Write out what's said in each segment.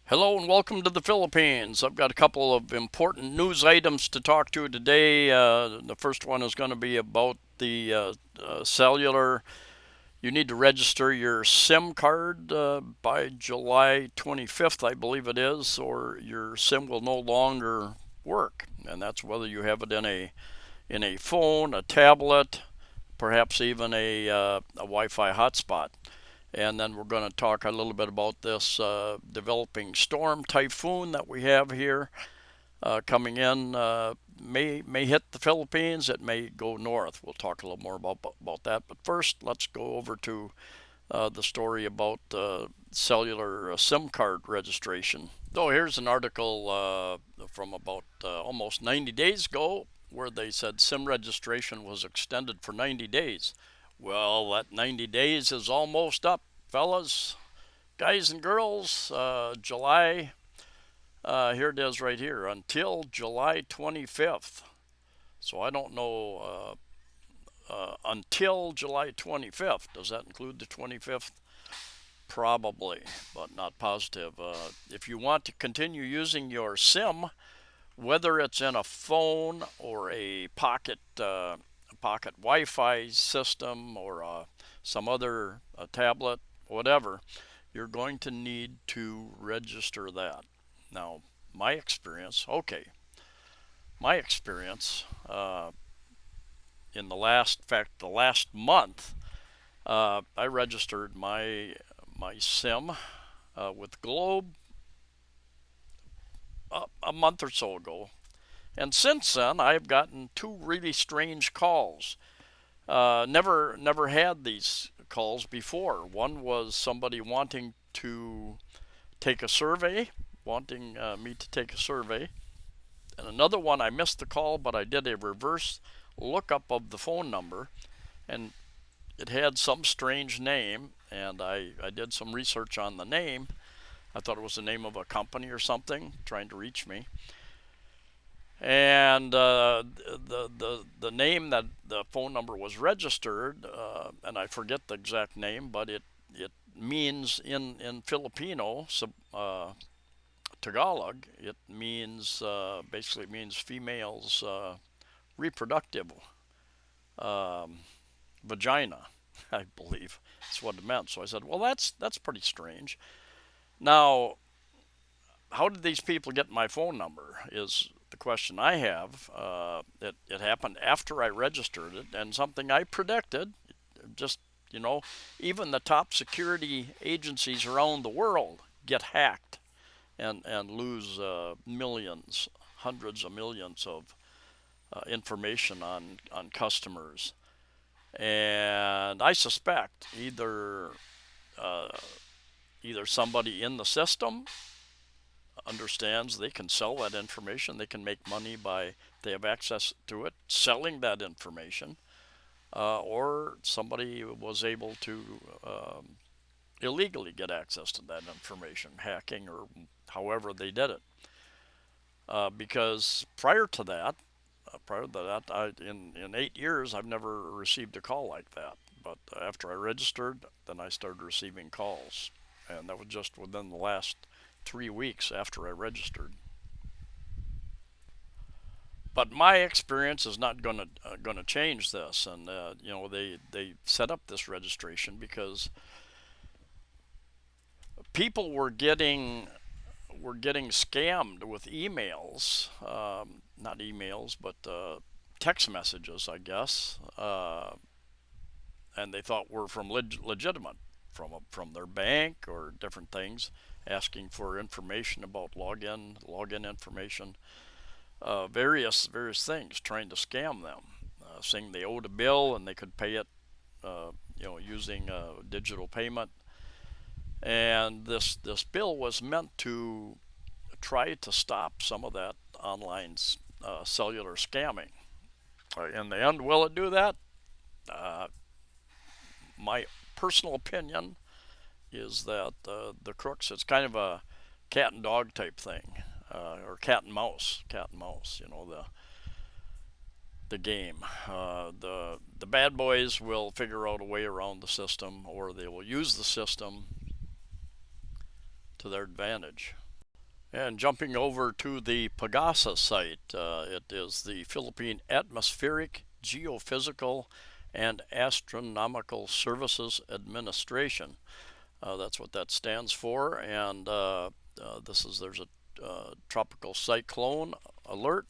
Hello and welcome to the Philippines. I've got a couple of important news items to talk to today. The first one is going to be about the cellular. You need to register your SIM card by July 25th, I believe it is, or your SIM will no longer work. And that's whether you have it in a phone, a tablet, perhaps even a Wi-Fi hotspot. And then we're going to talk a little bit about this developing storm typhoon that we have here coming in. May hit the Philippines. It may go north. We'll talk a little more about that. But first, let's go over to the story about cellular SIM card registration. So here's an article from about almost 90 days ago where they said SIM registration was extended for 90 days. Well, that 90 days is almost up, fellas, guys and girls. July, here it is right here, until July 25th. So I don't know, until July 25th. Does that include the 25th? Probably, but not positive. If you want to continue using your SIM, whether it's in a phone or a pocket Wi-Fi system or some other tablet, whatever, you're going to need to register that. Now, my experience in the last month, I registered my SIM with Globe a month or so ago. And since then, I've gotten two really strange calls. Never had these calls before. One was somebody wanting to take a survey, wanting me to take a survey. And another one, I missed the call, but I did a reverse lookup of the phone number, and it had some strange name, and I did some research on the name. I thought it was the name of a company or something trying to reach me. And the name that the phone number was registered, and I forget the exact name, but it means in Filipino, Tagalog, it means basically means female's reproductive um, vagina, I believe. That's what it meant. So I said, well, that's pretty strange. Now, how did these people get my phone number is the question I have. It happened after I registered it, and something I predicted. Just, you know, even the top security agencies around the world get hacked and lose millions, hundreds of millions of information on customers. And I suspect uh, either somebody in the system understands they can sell that information. They can make money by, they have access to it, selling that information, or somebody was able to illegally get access to that information, hacking or however they did it. Because in 8 years, I've never received a call like that. But after I registered, then I started receiving calls, and that was just within the last 3 weeks after I registered. But my experience is not gonna change this, and they set up this registration because people were getting scammed with emails, not emails, but text messages, I guess, and they thought were from legitimate, from their bank or different things, asking for information about login information, various things, trying to scam them, saying they owed a bill and they could pay it, using digital payment. And this bill was meant to try to stop some of that online cellular scamming. In the end, will it do that? Uh, my personal opinion is that the crooks, it's kind of a cat and dog type thing, or cat and mouse. The game. The bad boys will figure out a way around the system, or they will use the system to their advantage. And jumping over to the Pagasa site, it is the Philippine Atmospheric, Geophysical, and Astronomical Services Administration. That's what that stands for. And there's a tropical cyclone alert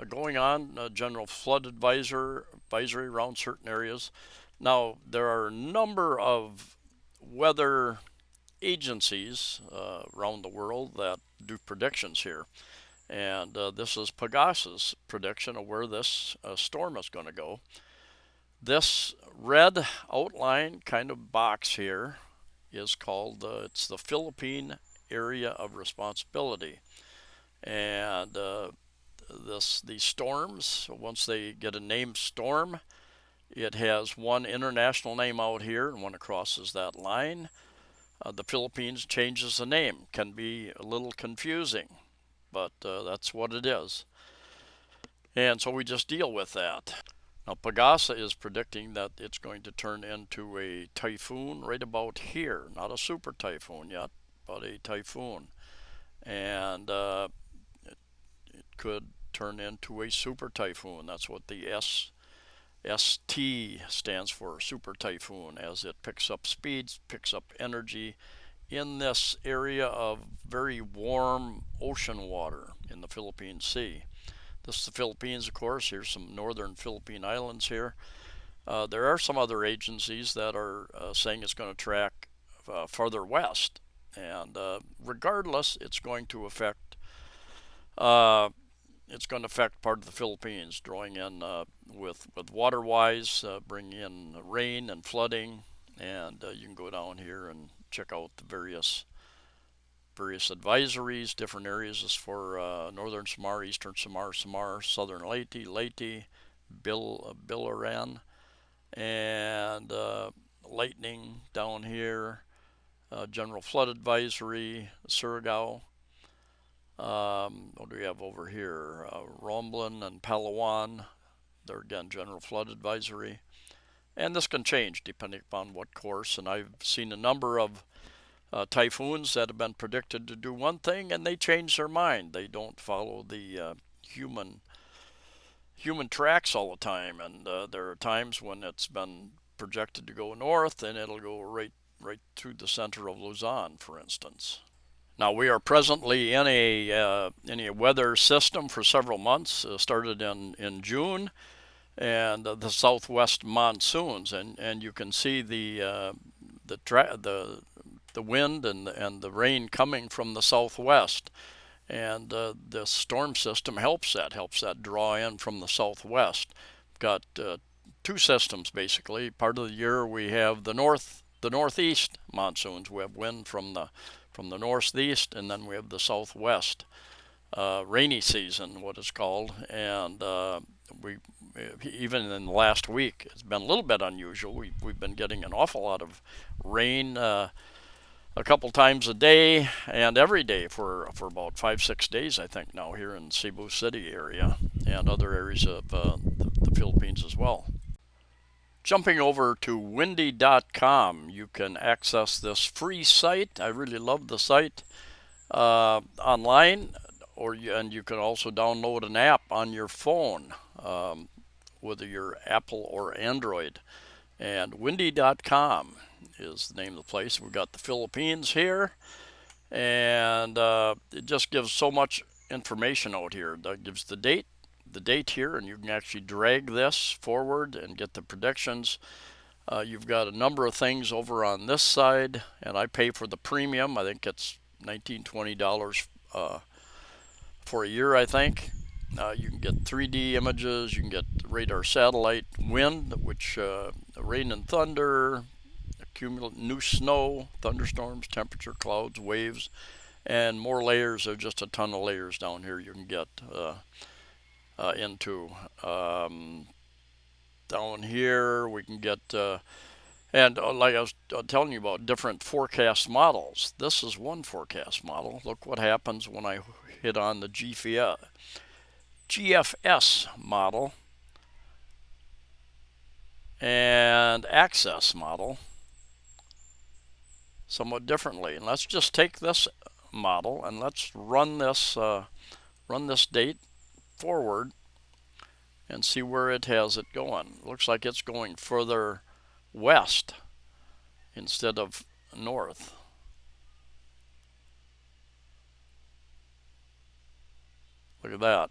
going on, general flood advisory around certain areas. Now, there are a number of weather agencies around the world that do predictions here. And this is Pagasa's prediction of where this storm is going to go. This red outline kind of box here is called, it's the Philippine Area of Responsibility. And these storms, once they get a named storm, it has one international name out here and one crosses that line. The Philippines changes the name. Can be a little confusing, but that's what it is. And so we just deal with that. Now, Pagasa is predicting that it's going to turn into a typhoon right about here. Not a super typhoon yet, but a typhoon. And it could turn into a super typhoon. That's what the ST stands for, super typhoon, as it picks up speeds, picks up energy in this area of very warm ocean water in the Philippine Sea. This is the Philippines, of course. Here's some northern Philippine islands here. There are some other agencies that are saying it's going to track farther west, and regardless, it's going to affect part of the Philippines, drawing in with water-wise, bringing in rain and flooding, and you can go down here and check out the various advisories, different areas as for northern Samar, eastern Samar, southern Leyte, Bilaran, and lightning down here, general flood advisory, Surigao. What do we have over here? Romblon and Palawan. They're again general flood advisory. And this can change depending upon what course. And I've seen a number of typhoons that have been predicted to do one thing and they change their mind. They don't follow the human tracks all the time. And there are times when it's been projected to go north and it'll go right through the center of Luzon, for instance. Now, we are presently in a weather system for several months. Started in June, and the Southwest Monsoons, and you can see the wind and the rain coming from the southwest, and the storm system helps that draw in from the southwest. We've got two systems basically. Part of the year we have the northeast monsoons. We have wind from the northeast, and then we have the southwest rainy season, what it's called. And we even in the last week, it's been a little bit unusual. We've been getting an awful lot of rain a couple times a day and every day for about 5-6 days, I think, now here in Cebu City area and other areas of the Philippines as well. Jumping over to windy.com, you can access this free site. I really love the site online, and you can also download an app on your phone, whether you're Apple or Android. And windy.com is the name of the place. We've got the Philippines here, and it just gives so much information out here. That gives the date here, and you can actually drag this forward and get the predictions. You've got a number of things over on this side, and I pay for the premium. I think it's $19-20 for a year, I think. You can get 3D images, you can get radar satellite, wind, which rain and thunder, new snow, thunderstorms, temperature, clouds, waves, and more layers. There's just a ton of layers down here you can get into. Down here we can get, and like I was telling you about different forecast models. This is one forecast model. Look what happens when I hit on the GFS model and access model somewhat differently. And let's just take this model, and let's run this date forward and see where it has it going. Looks like it's going further west instead of north. Look at that.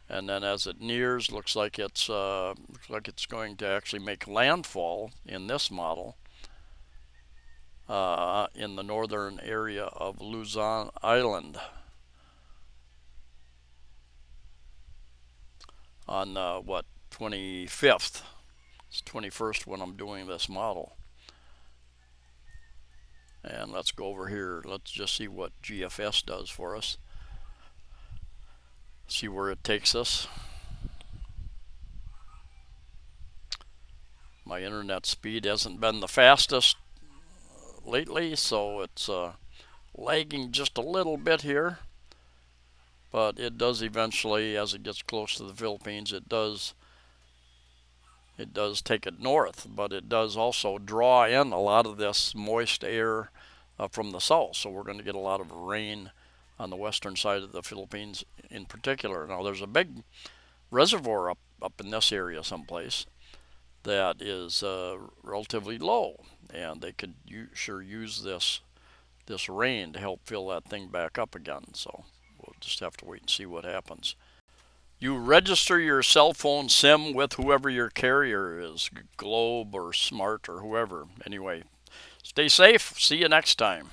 And then as it nears, looks like it's going to actually make landfall in this model in the northern area of Luzon Island on what, 25th. It's 21st when I'm doing this model. And let's go over here. Let's just see what GFS does for us. See where it takes us. My internet speed hasn't been the fastest lately, so it's lagging just a little bit here. But it does eventually, as it gets close to the Philippines, it does take it north, but it does also draw in a lot of this moist air from the south. So we're going to get a lot of rain on the western side of the Philippines in particular. Now there's a big reservoir up in this area someplace that is relatively low, and they could sure use this rain to help fill that thing back up again. So we'll just have to wait and see what happens. You register your cell phone SIM with whoever your carrier is, Globe or Smart or whoever. Anyway, stay safe. See you next time.